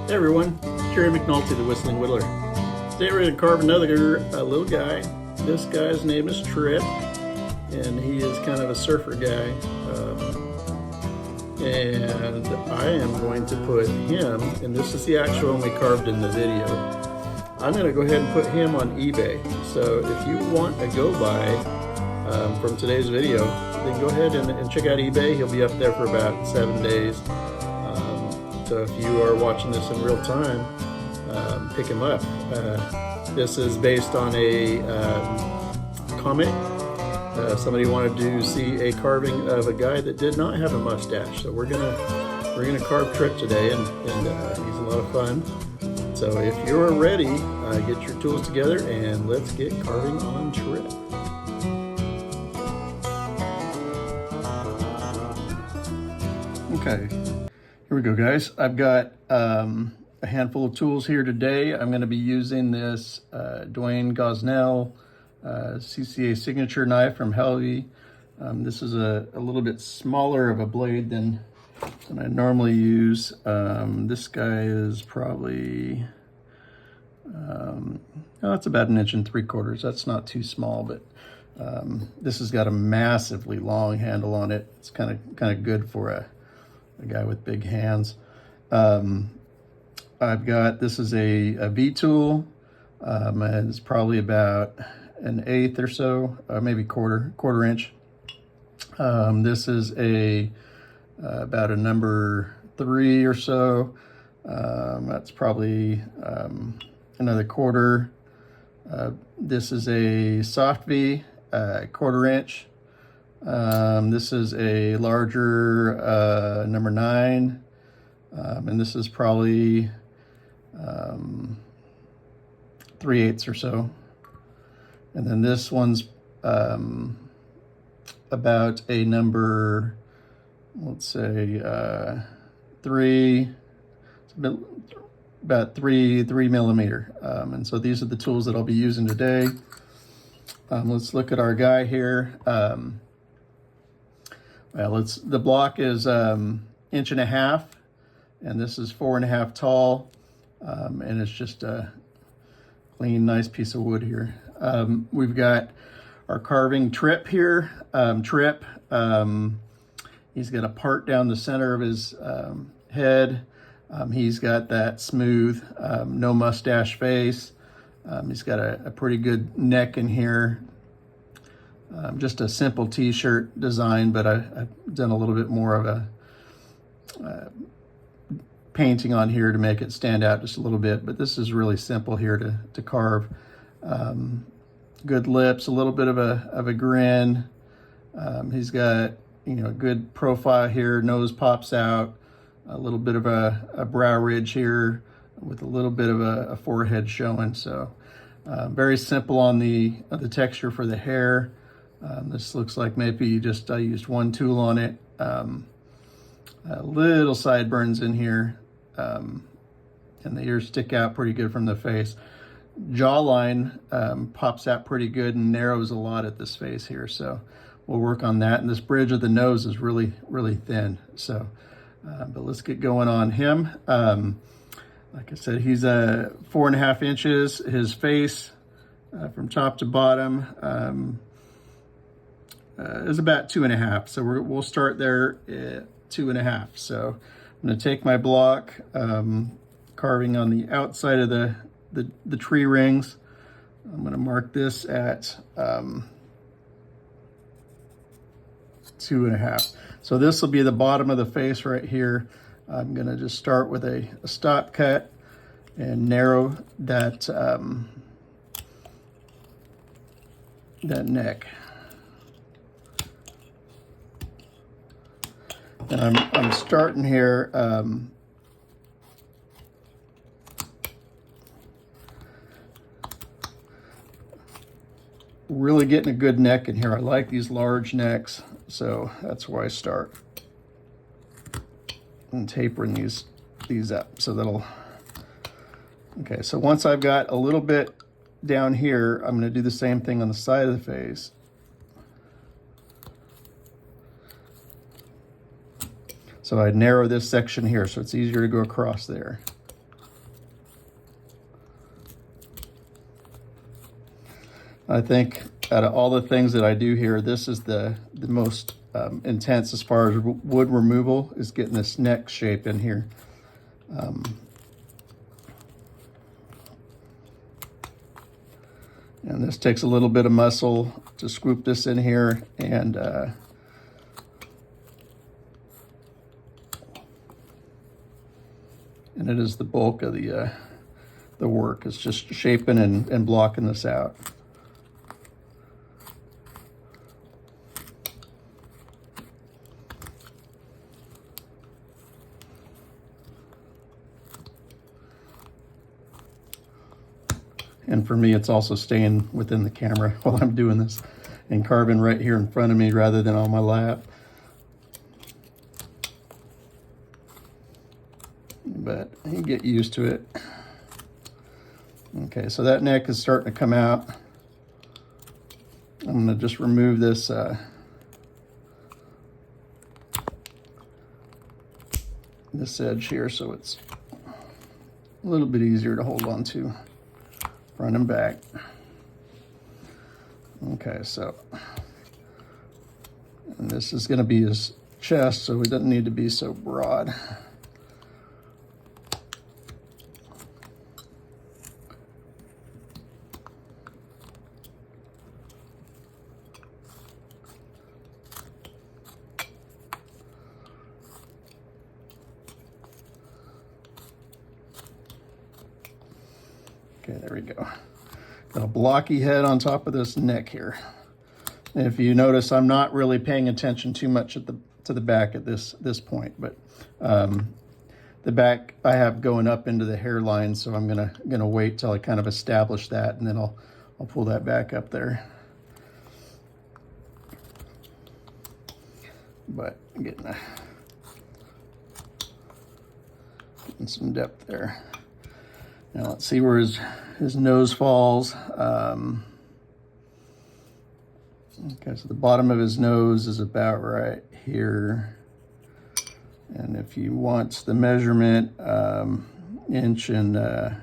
Hey everyone, Jerry McNulty, the Whistling Whittler. Today we're going to carve another little guy. This guy's name is Tripp, and he is kind of a surfer guy. And I am going to put him, and this is the actual one we carved in the video. I'm going to go ahead and put him on eBay. So if you want a go-by from today's video, then go ahead and check out eBay. He'll be up there for about 7 days. So if you are watching this in real time, pick him up. This is based on a comic. Somebody wanted to see a carving of a guy that did not have a mustache. So we're gonna carve Tripp today, and he's a lot of fun. So if you're ready, get your tools together and let's get carving on Tripp. Okay. Here we go, guys. I've got a handful of tools here today. I'm going to be using this Dwayne Gosnell CCA signature knife from Helvey. This is a little bit smaller of a blade than I normally use. This guy is probably, it's about 1 3/4 inches. That's not too small, but this has got a massively long handle on it. It's kind of good for a guy with big hands. I've got, this is a V tool, and it's probably about 1/8 or so, maybe quarter inch. This is about a number 3 or so. That's probably another quarter. This is a soft V, 1/4 inch. This is a larger number 9, and this is probably 3/8 or so. And then this one's about a number, let's say 3, it's about 3 millimeter. And so these are the tools that I'll be using today. Let's look at our guy here. Well, the block is 1.5 inches, and this is 4.5 tall, and it's just a clean, nice piece of wood here. We've got our carving Tripp here. Tripp, he's got a part down the center of his head. He's got that smooth, no mustache face. He's got a pretty good neck in here. Just a simple t-shirt design, but I've done a little bit more of a painting on here to make it stand out just a little bit, but this is really simple here to carve. Good lips, a little bit of a grin. He's got, a good profile here, nose pops out, a little bit of a brow ridge here with a little bit of a forehead showing. So very simple on the texture for the hair. This looks like maybe I used one tool on it. Little sideburns in here, and the ears stick out pretty good from the face. Jawline pops out pretty good and narrows a lot at this face here, so we'll work on that. And this bridge of the nose is really, really thin. So, but let's get going on him. Like I said, he's 4.5 inches. His face from top to bottom is about 2.5. So we'll start there at 2.5. So I'm going to take my block, carving on the outside of the tree rings. I'm going to mark this at 2.5. So this will be the bottom of the face right here. I'm going to just start with a stop cut and narrow that that neck. And I'm starting here really getting a good neck in here. I like these large necks, so that's where I start. And tapering these up, so that'll, okay, so once I've got a little bit down here, I'm going to do the same thing on the side of the face. So I narrow this section here so it's easier to go across there. I think out of all the things that I do here, this is the most intense as far as wood removal, is getting this neck shape in here. And this takes a little bit of muscle to scoop this in here, and it is the bulk of the work. It's just shaping and blocking this out. And for me, it's also staying within the camera while I'm doing this and carving right here in front of me rather than on my lap. But you get used to it. Okay, so that neck is starting to come out. I'm gonna just remove this this edge here so it's a little bit easier to hold on to, front and back. Okay, so, and this is gonna be his chest, so it doesn't need to be so broad. Okay, there we go. Got a blocky head on top of this neck here. And if you notice, I'm not really paying attention too much to the back at this point, but the back I have going up into the hairline, so I'm gonna wait till I kind of establish that, and then I'll pull that back up there. But getting some depth there. Now let's see where his nose falls. Okay, so the bottom of his nose is about right here. And if you want the measurement, inch and about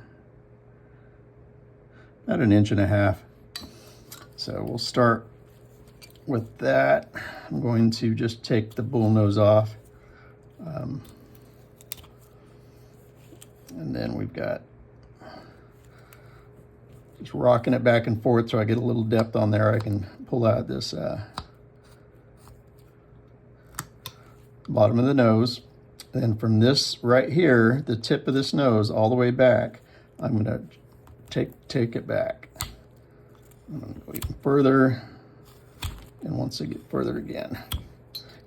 1.5 inches. So we'll start with that. I'm going to just take the bull nose off. And then we've got just rocking it back and forth so I get a little depth on there. I can pull out this bottom of the nose. Then from this right here, the tip of this nose all the way back, I'm gonna take it back. I'm gonna go even further, and once I get further again.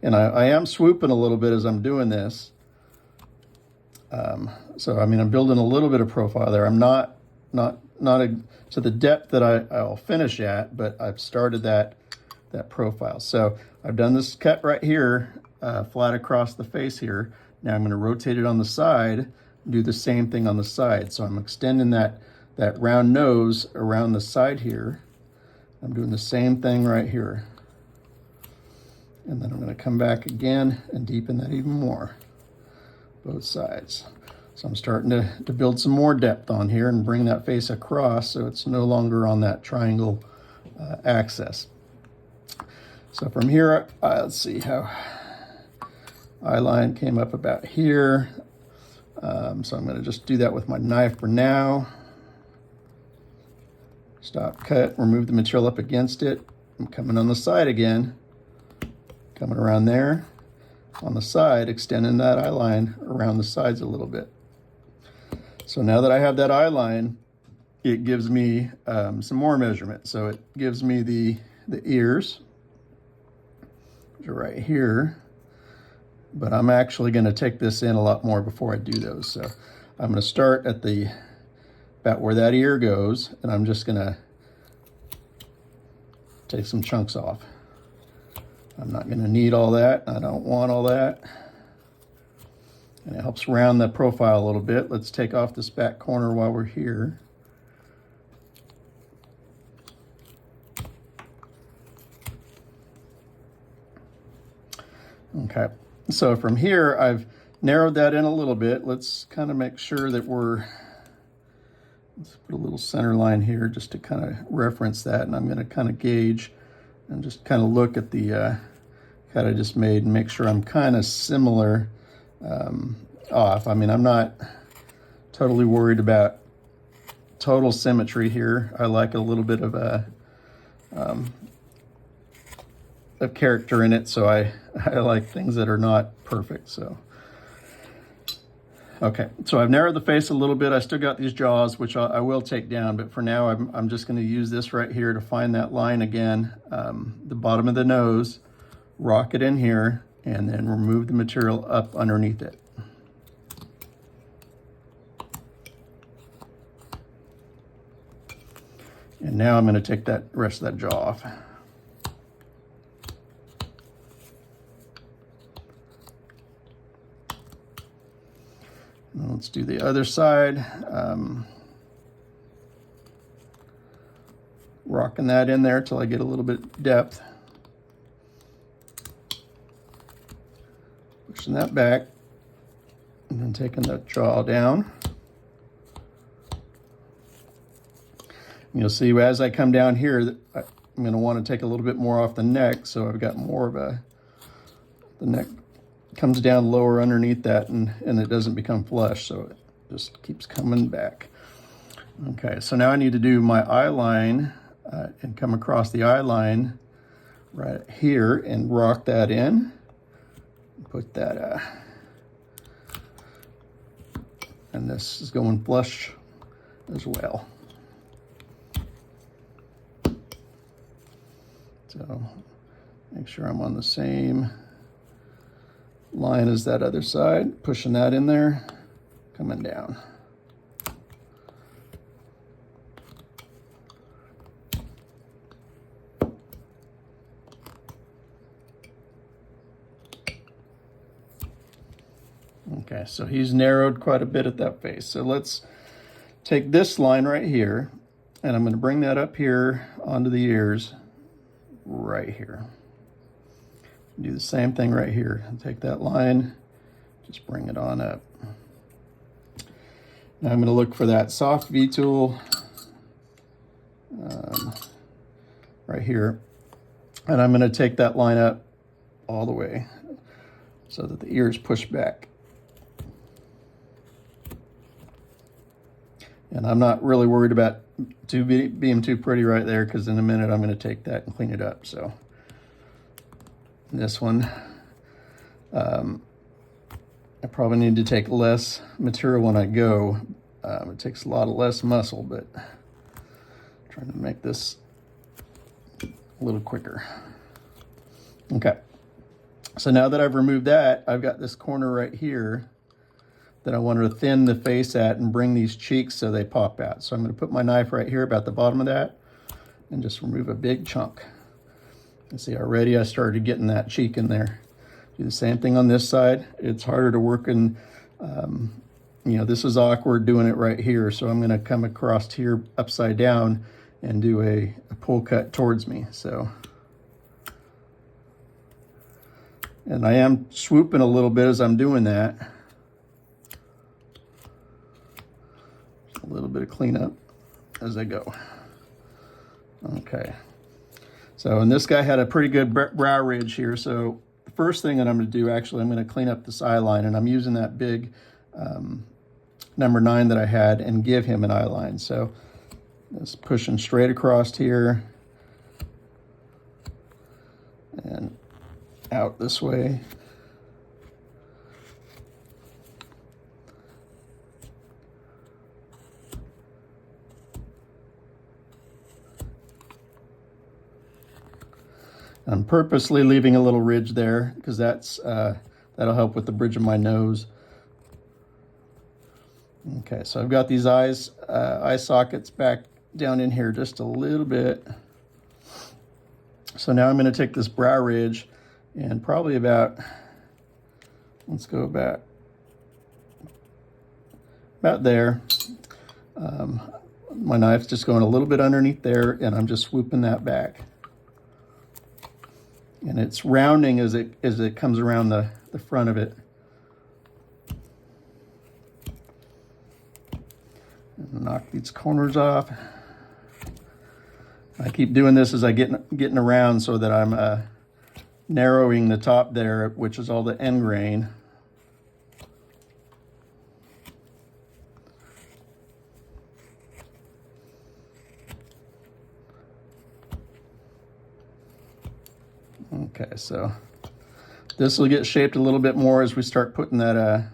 And I am swooping a little bit as I'm doing this. So I mean, I'm building a little bit of profile there. I'm not to the depth that I'll finish at, but I've started that profile. So I've done this cut right here, flat across the face here. Now I'm going to rotate it on the side and do the same thing on the side. So I'm extending that round nose around the side here. I'm doing the same thing right here. And then I'm going to come back again and deepen that even more, both sides. So I'm starting to build some more depth on here and bring that face across so it's no longer on that triangle axis. So from here, let's see how eye line came up about here. So I'm going to just do that with my knife for now. Stop, cut, remove the material up against it. I'm coming on the side again, coming around there. On the side, extending that eye line around the sides a little bit. So now that I have that eye line, it gives me some more measurement. So it gives me the ears, which are right here. But I'm actually going to take this in a lot more before I do those. So I'm going to start at about where that ear goes, and I'm just going to take some chunks off. I'm not going to need all that. I don't want all that. And it helps round the profile a little bit. Let's take off this back corner while we're here. Okay, so from here, I've narrowed that in a little bit. Let's kind of make sure that we're Let's put a little center line here just to kind of reference that, and I'm going to kind of gauge and just kind of look at the cut I just made and make sure I'm kind of similar off. I mean, I'm not totally worried about total symmetry here. I like a little bit of a of character in it, so I like things that are not perfect. So okay, so I've narrowed the face a little bit. I still got these jaws, which I will take down, but for now I'm just going to use this right here to find that line again, the bottom of the nose, rock it in here, and then remove the material up underneath it. And now I'm going to take that rest of that jaw off. Let's do the other side. Rocking that in there till I get a little bit of depth. Pushing that back, and then taking that jaw down. And you'll see as I come down here that I'm going to want to take a little bit more off the neck, so I've got more of the neck comes down lower underneath that, and it doesn't become flush, so it just keeps coming back. Okay, so now I need to do my eye line and come across the eye line right here and rock that in. Put that, and this is going flush as well. So make sure I'm on the same line as that other side, pushing that in there, coming down. Okay, so he's narrowed quite a bit at that face. So let's take this line right here, and I'm going to bring that up here onto the ears right here. Do the same thing right here. Take that line, just bring it on up. Now I'm going to look for that soft V-tool right here, and I'm going to take that line up all the way so that the ears push back. And I'm not really worried about being too pretty right there, because in a minute I'm going to take that and clean it up. So this one, I probably need to take less material when I go. It takes a lot of less muscle, but I'm trying to make this a little quicker. Okay, so now that I've removed that, I've got this corner right here that I wanted to thin the face at and bring these cheeks so they pop out. So I'm going to put my knife right here about the bottom of that and just remove a big chunk. You see already I started getting that cheek in there. Do the same thing on this side. It's harder to work in, you know, this is awkward doing it right here. So I'm going to come across here upside down and do a pull cut towards me. So, and I am swooping a little bit as I'm doing that. A little bit of cleanup as I go. Okay. So, and this guy had a pretty good brow ridge here. So the first thing that I'm going to do, actually, I'm going to clean up this eye line, and I'm using that big number 9 that I had and give him an eye line. So just pushing straight across here and out this way. I'm purposely leaving a little ridge there because that'll help with the bridge of my nose. Okay, so I've got these eye sockets back down in here just a little bit. So now I'm going to take this brow ridge and probably about, let's go about there. My knife's just going a little bit underneath there, and I'm just swooping that back. And it's rounding as it comes around the front of it. And Knock these corners off. I keep doing this as I getting around so that I'm narrowing the top there, which is all the end grain. Okay, so this will get shaped a little bit more as we start putting that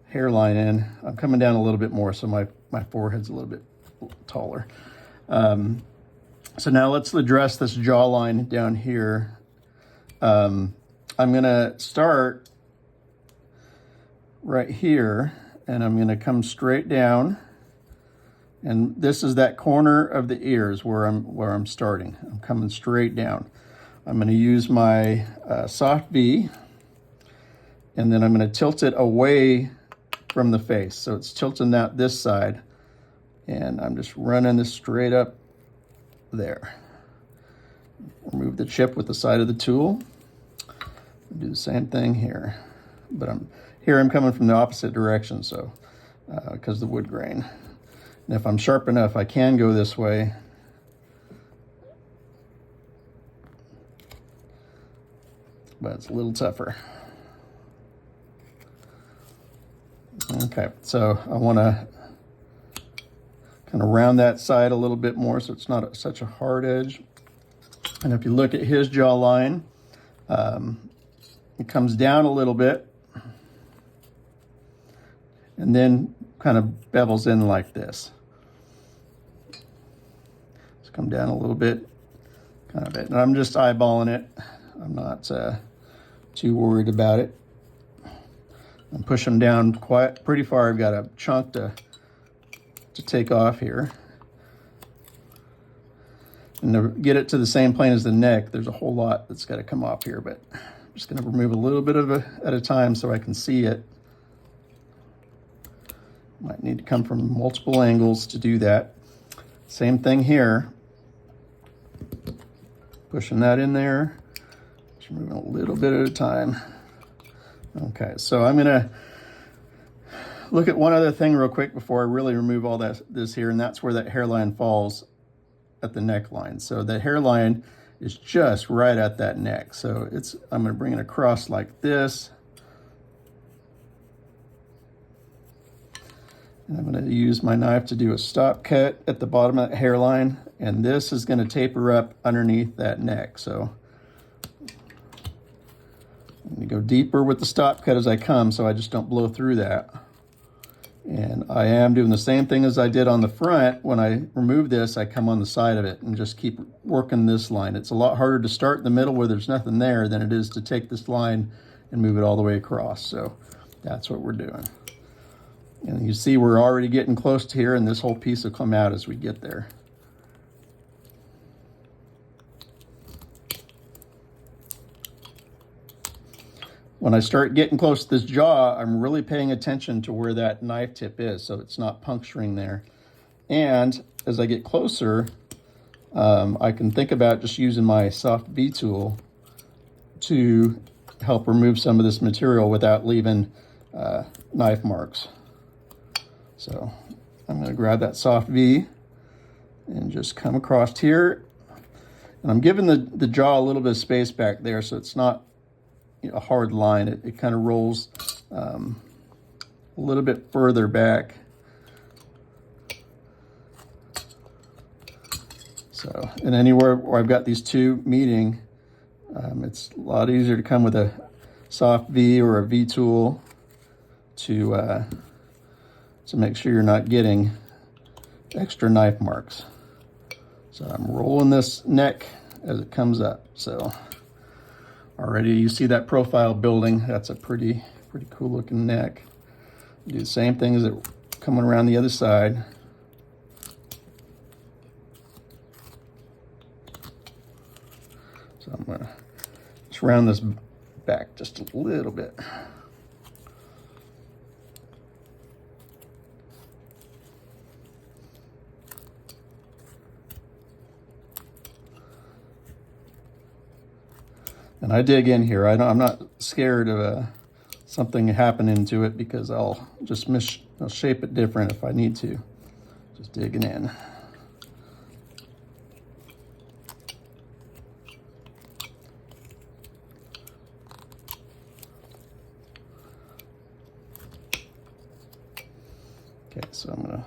hairline in. I'm coming down a little bit more, so my forehead's a little bit taller. So now let's address this jawline down here. I'm gonna start right here, and I'm gonna come straight down. And this is that corner of the ears where I'm starting. I'm coming straight down. I'm going to use my soft V, and then I'm going to tilt it away from the face. So it's tilting out this side, and I'm just running this straight up there. Remove the chip with the side of the tool. Do the same thing here, but I'm coming from the opposite direction, so because of the wood grain. And if I'm sharp enough, I can go this way. But it's a little tougher. Okay, so I want to kind of round that side a little bit more so it's not such a hard edge. And if you look at his jawline, it comes down a little bit and then kind of bevels in like this. Just come down a little bit, kind of it. And I'm just eyeballing it. I'm not too worried about it. I'm pushing down pretty far. I've got a chunk to take off here. And to get it to the same plane as the neck, there's a whole lot that's got to come off here, but I'm just going to remove a little bit of it at a time so I can see it. Might need to come from multiple angles to do that. Same thing here. Pushing that in there. Just moving a little bit at a time. Okay, so I'm gonna look at one other thing real quick before I really remove all this here, and that's where that hairline falls at the neckline. So the hairline is just right at that neck. So I'm gonna bring it across like this. And I'm going to use my knife to do a stop cut at the bottom of that hairline, and this is going to taper up underneath that neck. So I'm going to go deeper with the stop cut as I come so I just don't blow through that. And I am doing the same thing as I did on the front. When I remove this, I come on the side of it and just keep working this line. It's a lot harder to start in the middle where there's nothing there than it is to take this line and move it all the way across. So that's what we're doing. And you see we're already getting close to here, and this whole piece will come out as we get there. When I start getting close to this jaw, I'm really paying attention to where that knife tip is so it's not puncturing there. And as I get closer, I can think about just using my soft V tool to help remove some of this material without leaving knife marks. So I'm going to grab that soft V and just come across here. And I'm giving the jaw a little bit of space back there so it's not a hard line. It kind of rolls a little bit further back. So, and anywhere where I've got these two meeting, it's a lot easier to come with a soft V or a V tool to make sure you're not getting extra knife marks. So I'm rolling this neck as it comes up. So already you see that profile building. That's a pretty cool looking neck. Do the same thing as it coming around the other side. So I'm gonna just round this back just a little bit. And I dig in here. I'm not scared of something happening to it because I'll just I'll shape it different if I need to. Just digging in. Okay, so I'm gonna,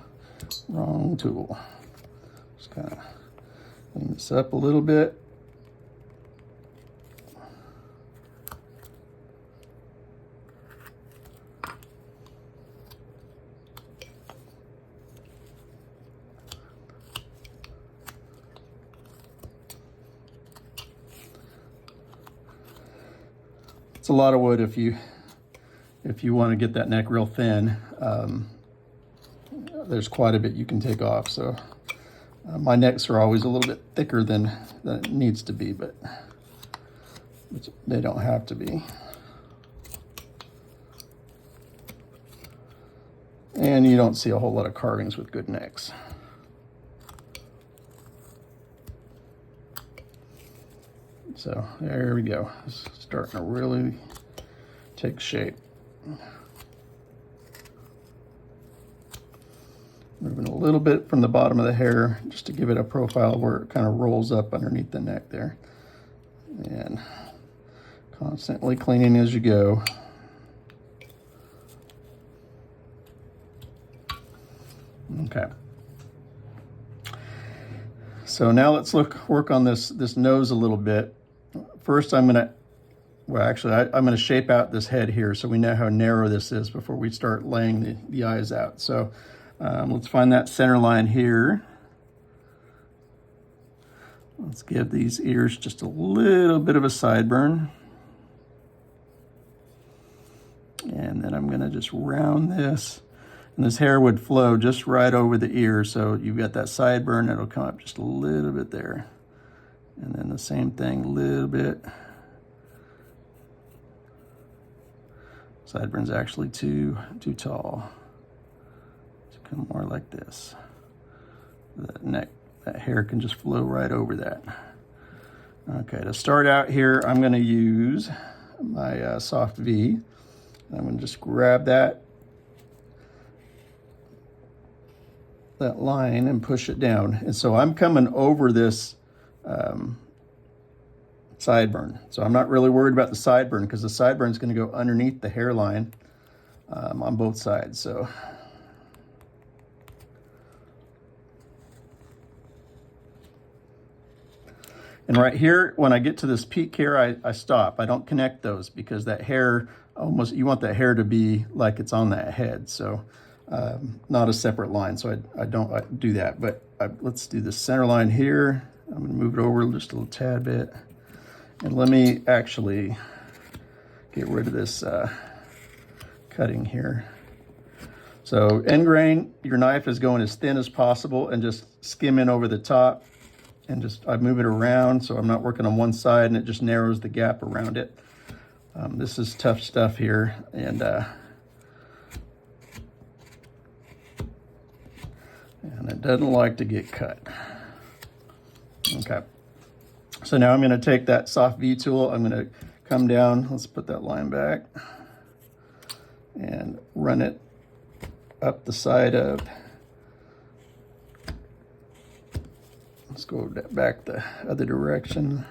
wrong tool. Just kind of clean this up a little bit. It's a lot of wood if you want to get that neck real thin. There's quite a bit you can take off. So my necks are always a little bit thicker than it needs to be, but they don't have to be. And you don't see a whole lot of carvings with good necks. So there we go. It's starting to really take shape. Moving a little bit from the bottom of the hair just to give it a profile where it kind of rolls up underneath the neck there. And constantly cleaning as you go. Okay. So now let's work on this nose a little bit. First, I'm gonna shape out this head here so we know how narrow this is before we start laying the eyes out. So let's find that center line here. Let's give these ears just a little bit of a sideburn. And then I'm gonna just round this. And this hair would flow just right over the ear, so you've got that sideburn, it'll come up just a little bit there. And then the same thing, a little bit. Sideburn's actually too tall. To come more like this. That hair can just flow right over that. Okay, to start out here, I'm gonna use my soft V. I'm gonna just grab that line and push it down. And so I'm coming over this sideburn. So I'm not really worried about the sideburn because the sideburn is going to go underneath the hairline on both sides. So and right here, when I get to this peak here, I stop. I don't connect those because that hair you want that hair to be like it's on that head. So not a separate line, so I don't do that. But let's do the center line here. I'm going to move it over just a little tad bit. And let me actually get rid of this cutting here. So end grain, your knife is going as thin as possible and just skimming over the top. And I move it around so I'm not working on one side and it just narrows the gap around it. This is tough stuff here. And it doesn't like to get cut. Okay. So now I'm going to take that soft V tool. I'm going to come down. Let's put that line back and run it up the side of. Let's go back the other direction.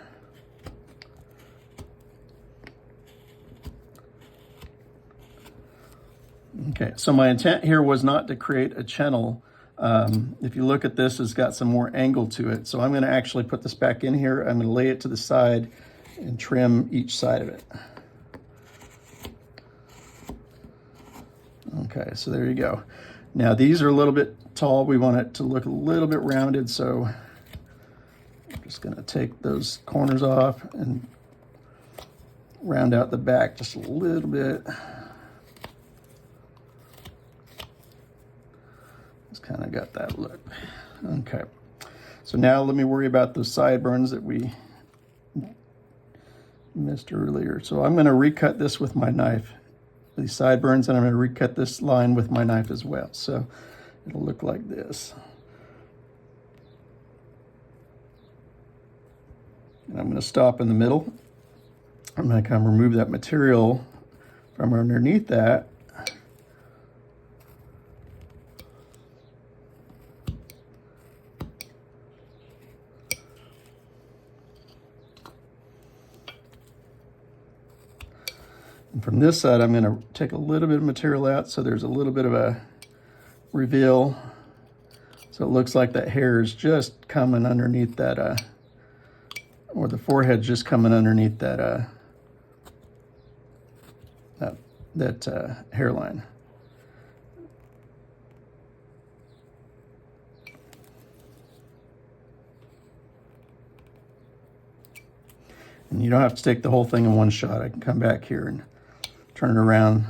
Okay, so my intent here was not to create a channel. If you look at this, it's got some more angle to it. So I'm going to actually put this back in here. I'm going to lay it to the side and trim each side of it. Okay, so there you go. Now these are a little bit tall. We want it to look a little bit rounded. So I'm just going to take those corners off and round out the back just a little bit. Kind of got that look. Okay, so now let me worry about those sideburns that we missed earlier. So I'm going to recut this with my knife, these sideburns, and I'm going to recut this line with my knife as well. So it'll look like this. And I'm going to stop in the middle. I'm going to kind of remove that material from underneath that. from this side, I'm going to take a little bit of material out so there's a little bit of a reveal. So it looks like that hair is just coming underneath that, or the forehead's just coming underneath that, that hairline. And you don't have to take the whole thing in one shot. I can come back here and turn it around.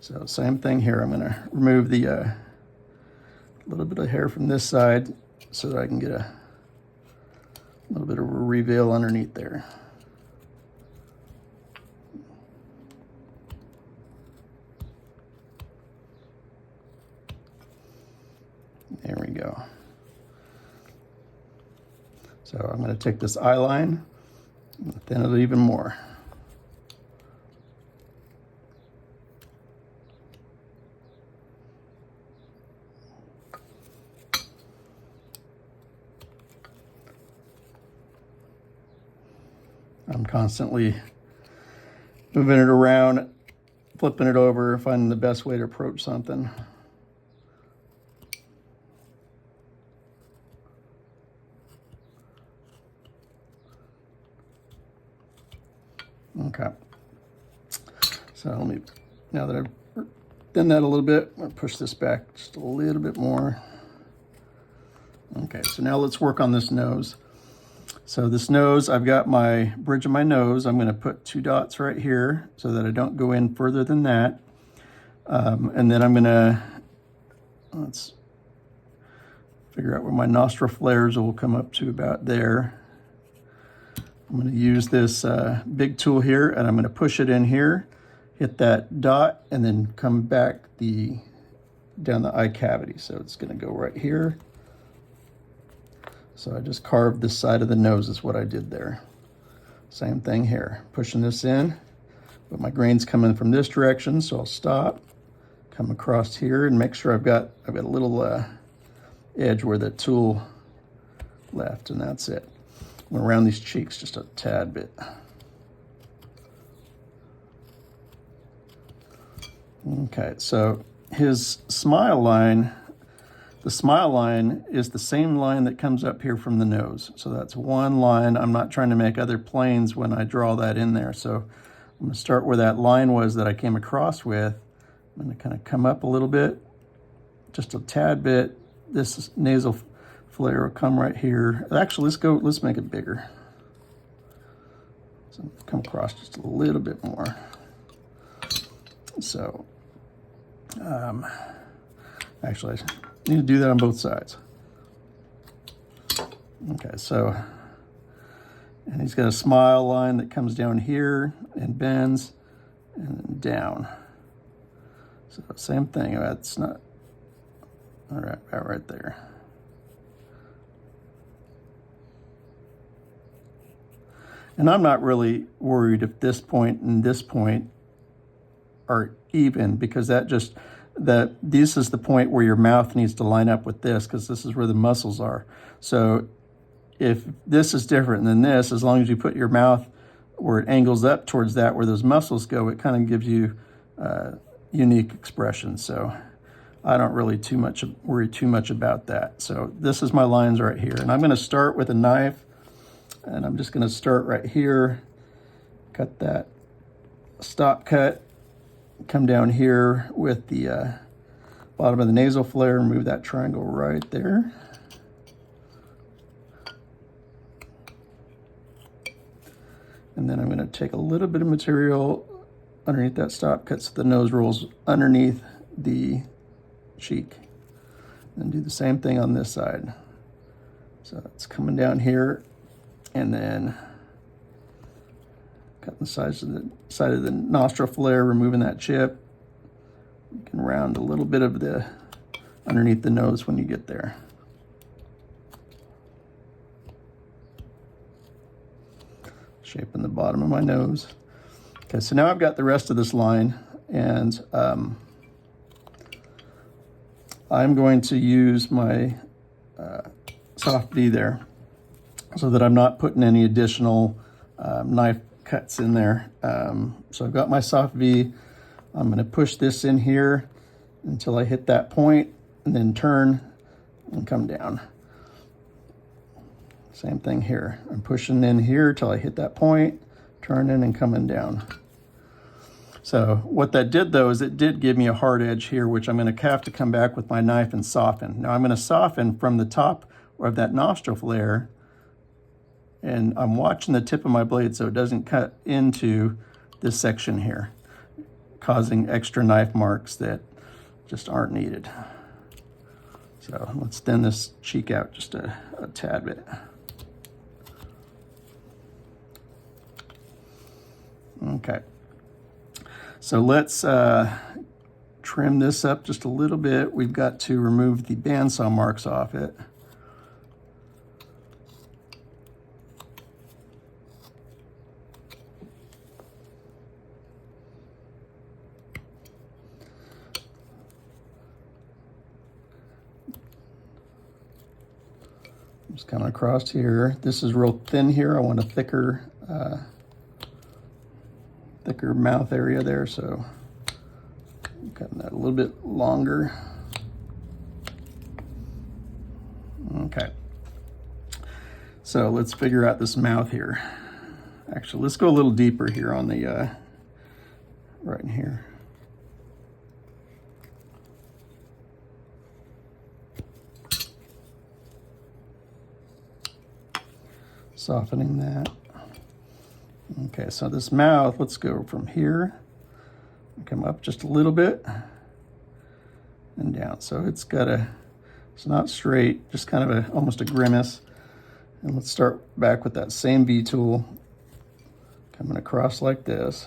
So same thing here. I'm going to remove the little bit of hair from this side so that I can get a little bit of a reveal underneath there. There we go. So I'm going to take this eye line and thin it even more. I'm constantly moving it around, flipping it over, finding the best way to approach something. Okay, so let me, now that I've done that a little bit, I'm going to push this back just a little bit more. Okay, so now let's work on this nose. So this nose, I've got my bridge of my nose. I'm going to put 2 dots right here so that I don't go in further than that. And then I'm going to, let's figure out where my nostril flares will come up to about there. I'm going to use this big tool here, and I'm going to push it in here, hit that dot, and then come back down the eye cavity. So it's going to go right here. So I just carved this side of the nose is what I did there. Same thing here, pushing this in, but my grain's coming from this direction, so I'll stop, come across here, and make sure I've got a little edge where the tool left, and that's it. I'm going to round these cheeks just a tad bit. Okay, so his smile line, the smile line is the same line that comes up here from the nose. So that's one line. I'm not trying to make other planes when I draw that in there. So I'm going to start where that line was that I came across with. I'm going to kind of come up a little bit, just a tad bit. This nasal flare will come right here. Actually, let's make it bigger. So come across just a little bit more. So, actually, I need to do that on both sides. Okay, so, and he's got a smile line that comes down here and bends and then down. So same thing, that's not, all right, about right there. And I'm not really worried if this point and this point are even, because this is the point where your mouth needs to line up with this, because this is where the muscles are. So if this is different than this, as long as you put your mouth where it angles up towards that where those muscles go, it kind of gives you unique expression. So I don't really worry too much about that. So this is my lines right here, and I'm going to start with a knife. And I'm just going to start right here, cut that stop cut, come down here with the bottom of the nasal flare, remove that triangle right there. And then I'm going to take a little bit of material underneath that stop cut so the nose rolls underneath the cheek. And do the same thing on this side. So it's coming down here. And then cutting the side of the nostril flare, removing that chip. You can round a little bit of the underneath the nose when you get there. Shaping the bottom of my nose. Okay, so now I've got the rest of this line, and I'm going to use my soft V there, so that I'm not putting any additional knife cuts in there. So I've got my soft V. I'm going to push this in here until I hit that point, and then turn and come down. Same thing here. I'm pushing in here till I hit that point, turning and coming down. So what that did though is it did give me a hard edge here, which I'm going to have to come back with my knife and soften. Now I'm going to soften from the top of that nostril flare, and I'm watching the tip of my blade so it doesn't cut into this section here, causing extra knife marks that just aren't needed. So let's thin this cheek out just a tad bit. Okay, so let's trim this up just a little bit. We've got to remove the bandsaw marks off it. Just coming across here. This is real thin here. I want a thicker mouth area there, so I'm cutting that a little bit longer. Okay, so let's figure out this mouth here. Actually, let's go a little deeper here on the right in here. Softening that. Okay, so this mouth, let's go from here, come up just a little bit and down. So it's not straight, just kind of almost a grimace. And let's start back with that same V tool, coming across like this.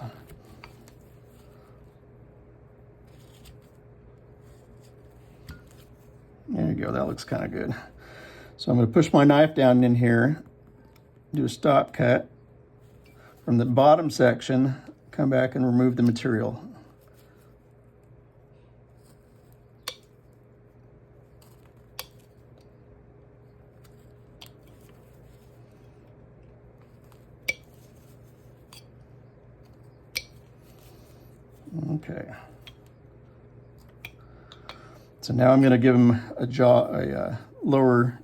There you go, that looks kind of good. So I'm going to push my knife down in here, do a stop cut. From the bottom section, come back and remove the material. Okay. So now I'm going to give him a lower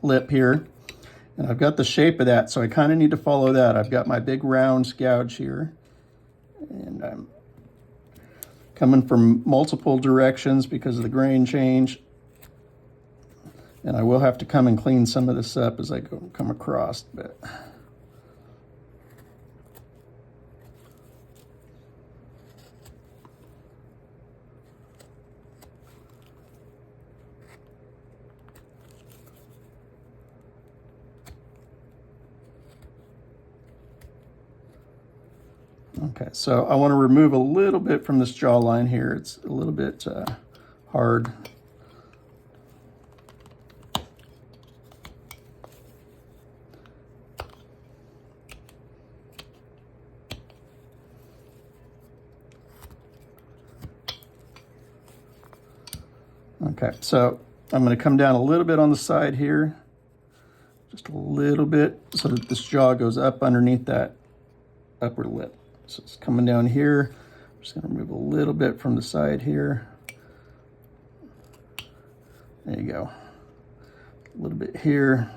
lip here. And I've got the shape of that, so I kind of need to follow that. I've got my big round gouge here, and I'm coming from multiple directions because of the grain change. And I will have to come and clean some of this up as I come across, but okay, so I want to remove a little bit from this jawline here. It's a little bit hard. Okay, so I'm going to come down a little bit on the side here, just a little bit, so that this jaw goes up underneath that upper lip. So it's coming down here. I'm just going to remove a little bit from the side here. There you go. A little bit here.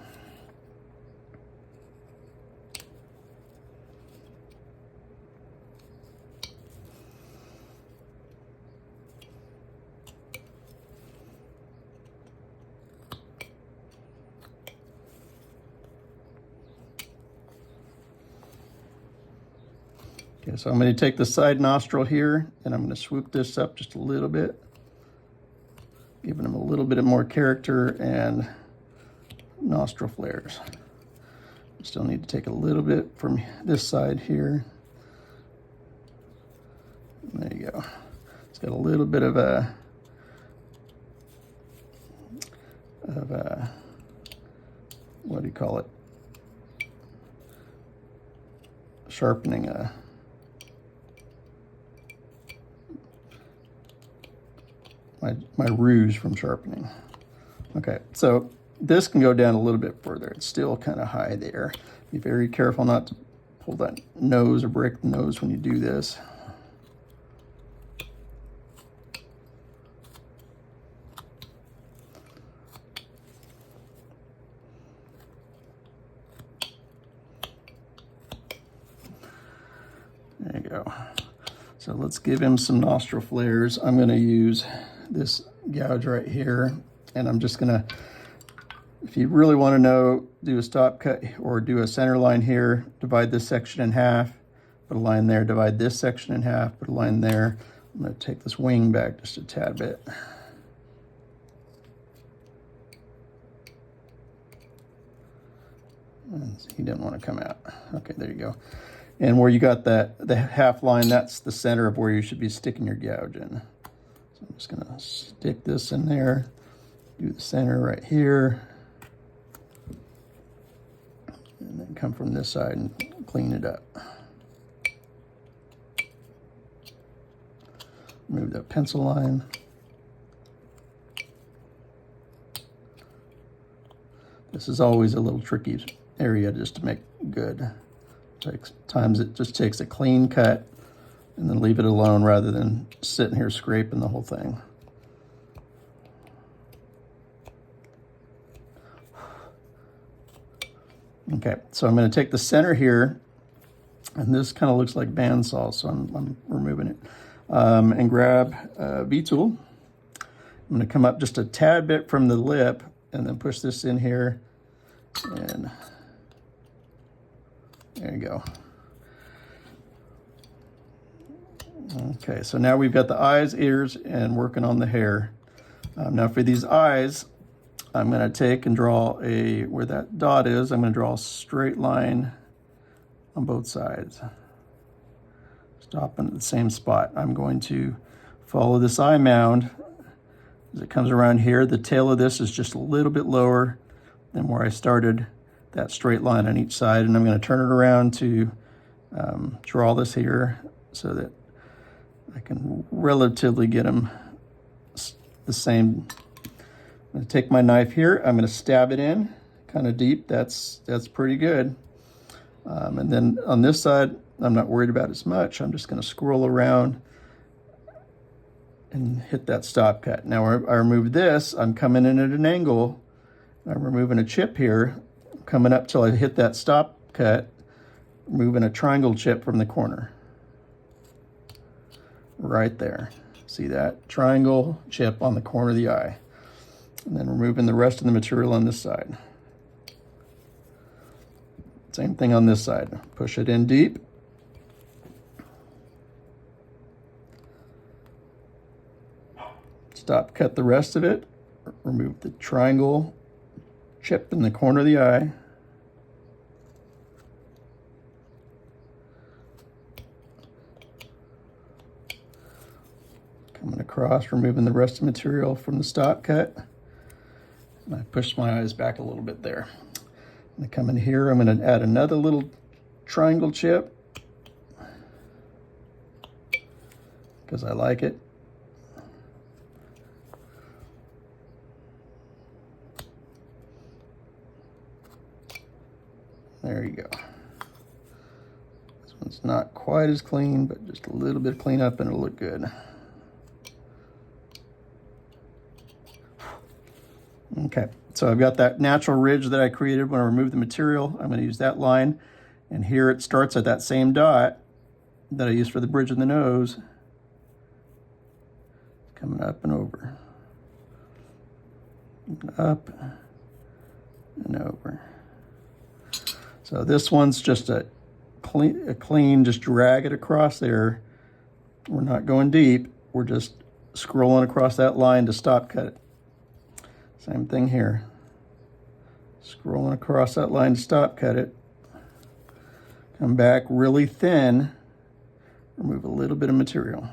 Okay, so I'm going to take the side nostril here and I'm going to swoop this up just a little bit, giving them a little bit of more character and nostril flares. Still need to take a little bit from this side here. There you go. It's got a little bit of a what do you call it? Sharpening my rouge from sharpening. Okay, so this can go down a little bit further. It's still kind of high there. Be very careful not to pull that nose or break the nose when you do this. There you go. So let's give him some nostril flares. I'm going to use this gouge right here, and I'm just going to, if you really want to know, do a stop cut or do a center line here, divide this section in half, put a line there, divide this section in half, put a line there. I'm going to take this wing back just a tad bit. He didn't want to come out. Okay, there you go. And where you got that, the half line, that's the center of where you should be sticking your gouge in. So I'm just gonna stick this in there, do the center right here, and then come from this side and clean it up. Remove that pencil line. This is always a little tricky area just to make good. Times it just takes a clean cut and then leave it alone rather than sitting here scraping the whole thing. Okay, so I'm going to take the center here, and this kind of looks like bandsaw, so I'm removing it, and grab a V-tool. I'm going to come up just a tad bit from the lip and then push this in here, and there you go. Okay, so now we've got the eyes, ears, and working on the hair. Now for these eyes, I'm going to take and draw where that dot is, I'm going to draw a straight line on both sides. Stopping at the same spot. I'm going to follow this eye mound as it comes around here. The tail of this is just a little bit lower than where I started that straight line on each side, and I'm going to turn it around to draw this here so that I can relatively get them the same. I'm going to take my knife here, I'm going to stab it in kind of deep. That's pretty good. And then on this side, I'm not worried about as much. I'm just going to scroll around and hit that stop cut. Now I remove this, I'm coming in at an angle. I'm removing a chip here, coming up till I hit that stop cut, removing a triangle chip from the corner. Right there. See that? Triangle chip on the corner of the eye. And then removing the rest of the material on this side. Same thing on this side. Push it in deep. Stop cut the rest of it. Remove the triangle chip in the corner of the eye. Coming across, removing the rest of the material from the stop cut. And I push my eyes back a little bit there. I'm going to come in here, I'm going to add another little triangle chip because I like it. There you go. This one's not quite as clean, but just a little bit of cleanup and it'll look good. Okay, so I've got that natural ridge that I created when I removed the material. I'm going to use that line, and here it starts at that same dot that I used for the bridge of the nose, coming up and over, up and over. So this one's just a clean, just drag it across there. We're not going deep, we're just scrolling across that line to stop cut it. Same thing here. Scrolling across that line to stop cut it. Come back really thin. Remove a little bit of material.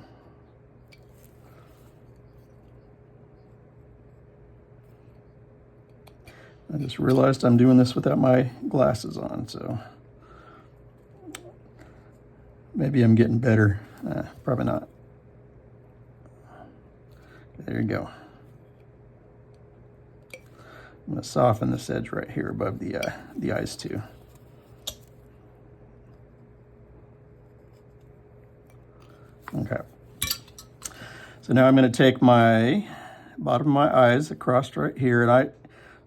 I just realized I'm doing this without my glasses on, so maybe I'm getting better. Probably not. There you go. I'm going to soften this edge right here above the eyes too. Okay. So now I'm going to take my bottom of my eyes across right here, and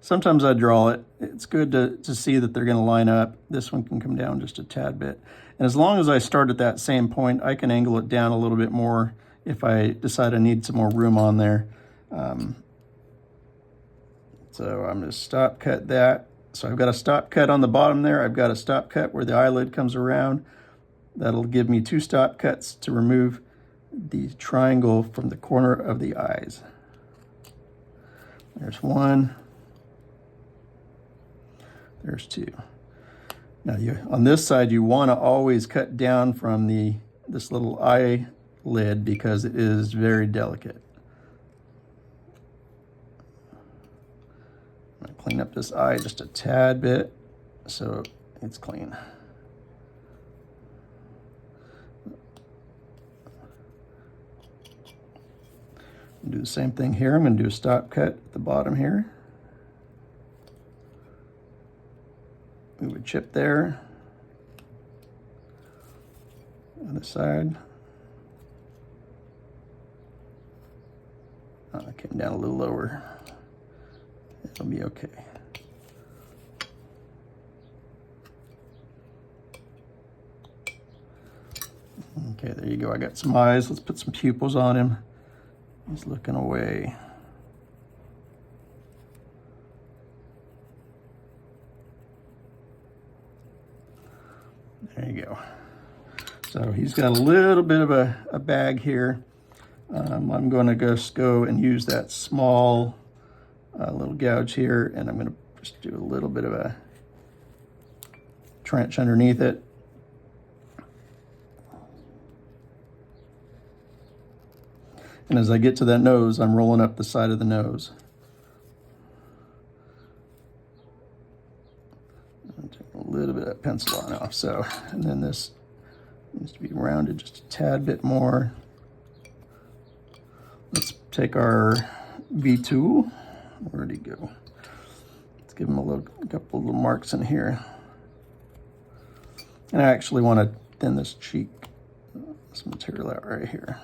sometimes I draw it. It's good to see that they're going to line up. This one can come down just a tad bit. And as long as I start at that same point, I can angle it down a little bit more if I decide I need some more room on there. So I'm going to stop cut that. So I've got a stop cut on the bottom there. I've got a stop cut where the eyelid comes around. That'll give me 2 stop cuts to remove the triangle from the corner of the eyes. There's 1. There's 2. Now on this side, you want to always cut down from this little eyelid because it is very delicate. I'm going to clean up this eye just a tad bit so it's clean. Do the same thing here. I'm going to do a stop cut at the bottom here. Move a chip there. Other side. Oh, I came down a little lower. It'll be okay. Okay, there you go. I got some eyes. Let's put some pupils on him. He's looking away. There you go. So he's got a little bit of a bag here. I'm going to just go and use that small little gouge here, and I'm going to just do a little bit of a trench underneath it. And as I get to that nose, I'm rolling up the side of the nose. I'll take a little bit of that pencil on off. So, and then this needs to be rounded just a tad bit more. Let's take our V tool. Where'd he go? Let's give him a couple little marks in here. And I actually want to thin this cheek, this material out right here.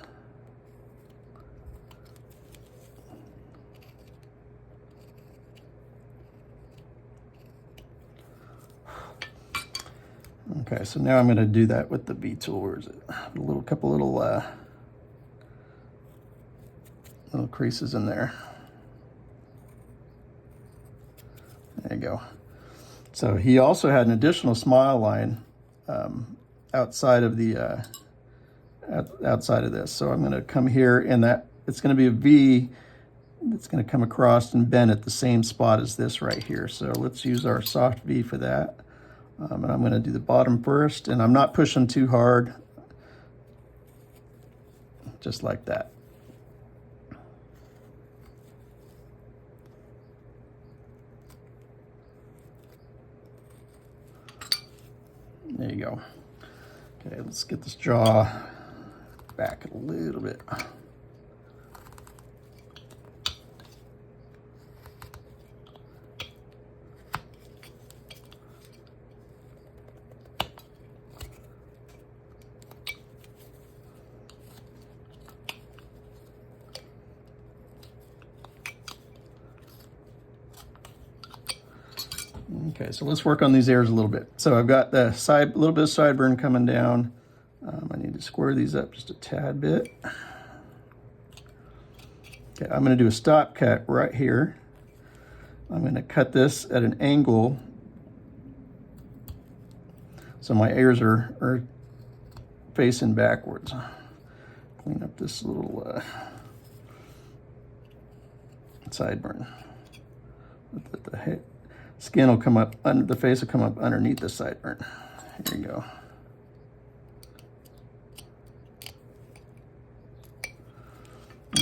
Okay, so now I'm going to do that with the V tool. Where is it? A couple little creases in there. There you go. So he also had an additional smile line outside of the outside of this. So I'm going to come here, and it's going to be a V that's going to come across and bend at the same spot as this right here. So let's use our soft V for that. And I'm going to do the bottom first, and I'm not pushing too hard, just like that. There you go. Okay, let's get this jaw back a little bit. Okay, so let's work on these ears a little bit. So I've got the little bit of sideburn coming down. I need to square these up just a tad bit. Okay, I'm going to do a stop cut right here. I'm going to cut this at an angle so my ears are facing backwards. Clean up this little sideburn. The skin will come up, the face will come up underneath the sideburn. Here you go.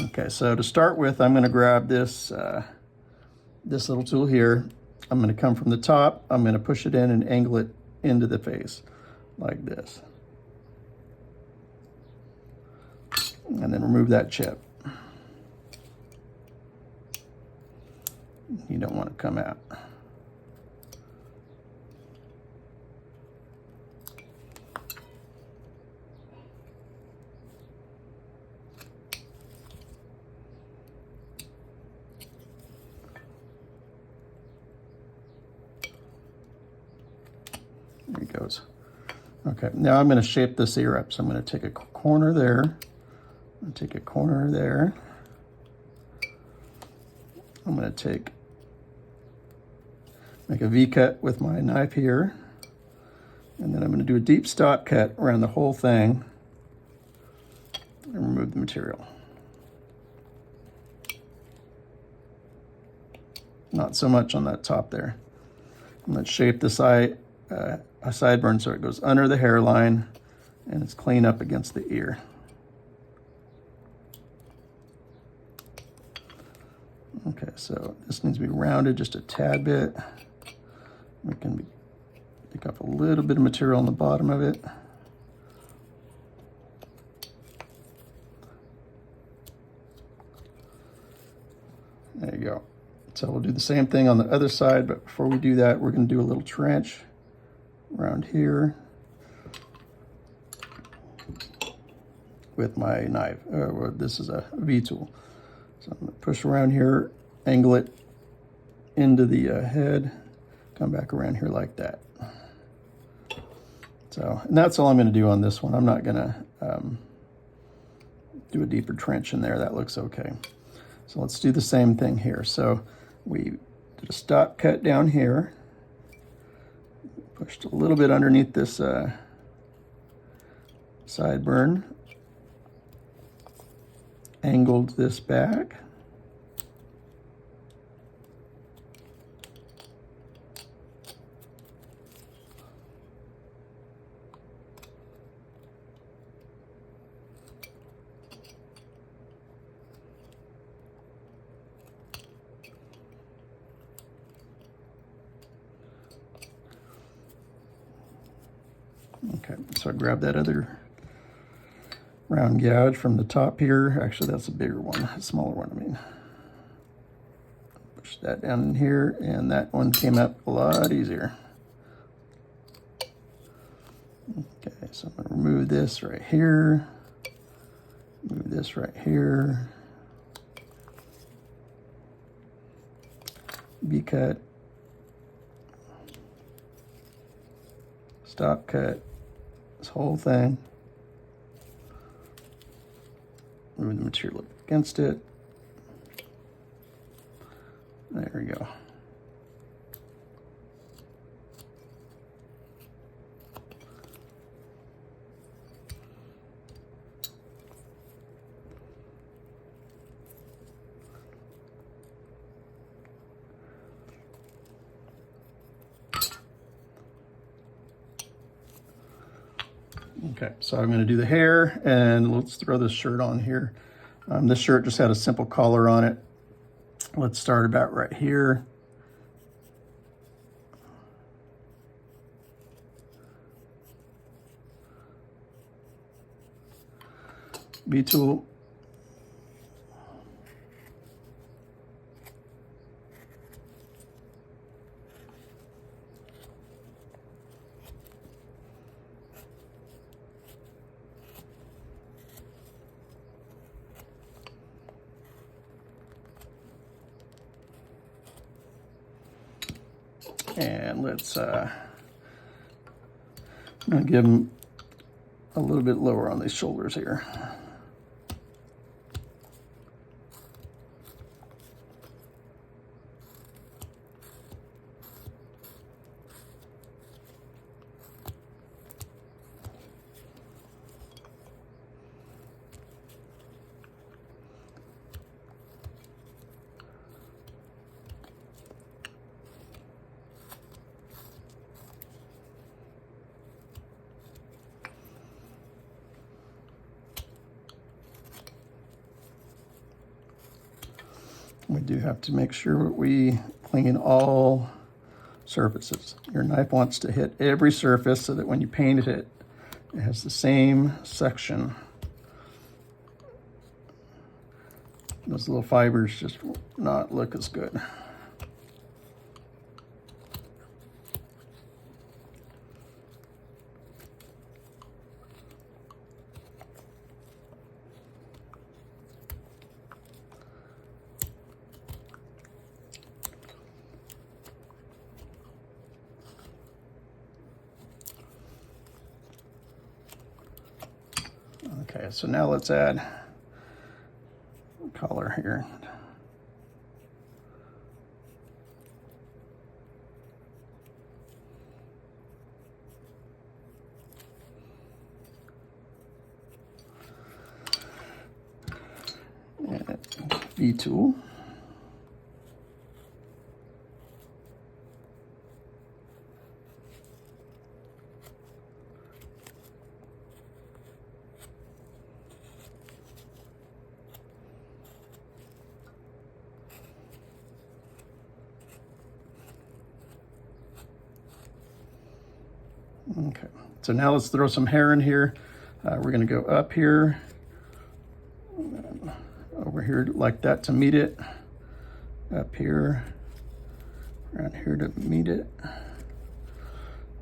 Okay, so to start with, I'm going to grab this this little tool here. I'm going to come from the top. I'm going to push it in and angle it into the face like this. And then remove that chip. You don't want to come out. There he goes. Okay, now I'm going to shape this ear up. So I'm going to take a corner there, and take a corner there. I'm going to make a V-cut with my knife here, and then I'm going to do a deep stop cut around the whole thing and remove the material. Not so much on that top there. I'm going to shape the sideburn so it goes under the hairline and it's clean up against the ear. Okay, so this needs to be rounded just a tad bit. We can pick up a little bit of material on the bottom of it. There you go. So we'll do the same thing on the other side, but before we do that, we're going to do a little trench around here with my knife. This is a V-tool. So I'm going to push around here, angle it into the head, come back around here like that. So, and that's all I'm going to do on this one. I'm not going to do a deeper trench in there. That looks okay. So let's do the same thing here. So we did a stop cut down here, pushed a little bit underneath this sideburn, angled this back, okay, so I grab that other round gouge from the top here. Actually, that's a bigger one, a smaller one, I mean. Push that down in here, and that one came up a lot easier. Okay, so I'm going to remove this right here. Move this right here. V-cut. Stop cut. This whole thing. Move the material up against it. There we go. Okay, so I'm going to do the hair, and let's throw this shirt on here. This shirt just had a simple collar on it. Let's start about right here. V-tool. And let's I'm gonna give them a little bit lower on these shoulders here. We do have to make sure we clean all surfaces. Your knife wants to hit every surface so that when you paint it, it has the same section. Those little fibers just will not look as good. Okay, so now let's add color here. And V tool. Okay, so now let's throw some hair in here. We're going to go up here, over here like that to meet it, up here, around here to meet it.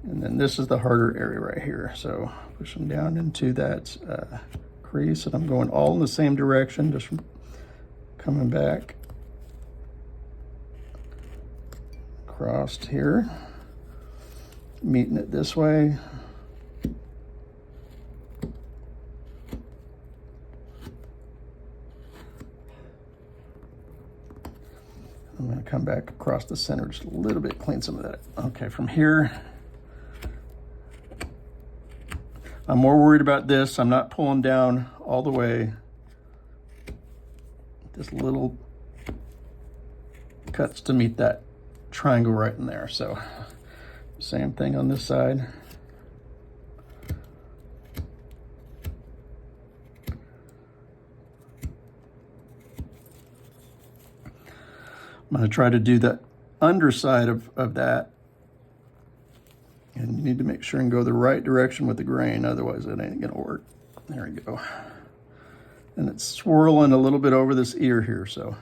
And then this is the harder area right here. So push them down into that crease, and I'm going all in the same direction, just coming back across here, meeting it this way. I'm going to come back across the center just a little bit, clean some of that. Okay, from here, I'm more worried about this. I'm not pulling down all the way. Just little cuts to meet that triangle right in there. So same thing on this side. I'm going to try to do the underside of that. And you need to make sure and go the right direction with the grain, otherwise it ain't going to work. There we go. And it's swirling a little bit over this ear here, so.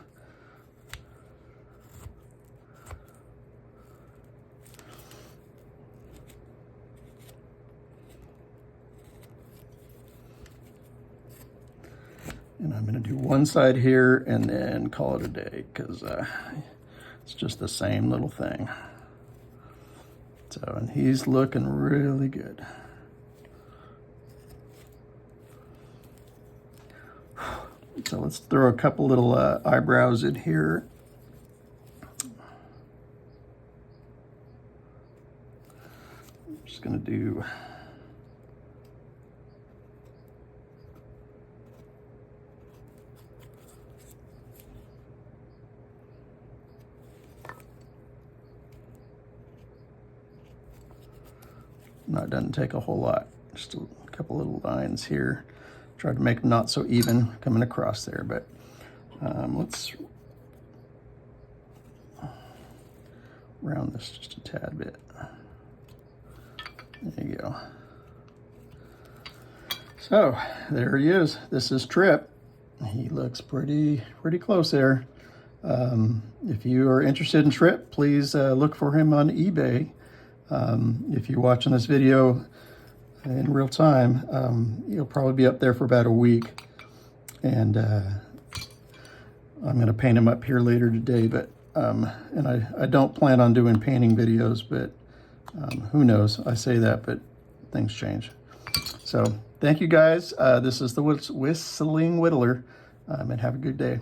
And I'm going to do one side here and then call it a day, because it's just the same little thing. So, and he's looking really good. So let's throw a couple little eyebrows in here. I'm just going to do no, it doesn't take a whole lot. Just a couple little lines here. Try to make them not so even coming across there, but let's round this just a tad bit. There you go. So there he is. This is Tripp. He looks pretty close there. If you are interested in Tripp, please look for him on eBay. If you're watching this video in real time, you'll probably be up there for about a week. And I'm going to paint him up here later today, but and I don't plan on doing painting videos, but who knows? I say that, but things change. So thank you guys. This is the Whistling Whittler, and have a good day.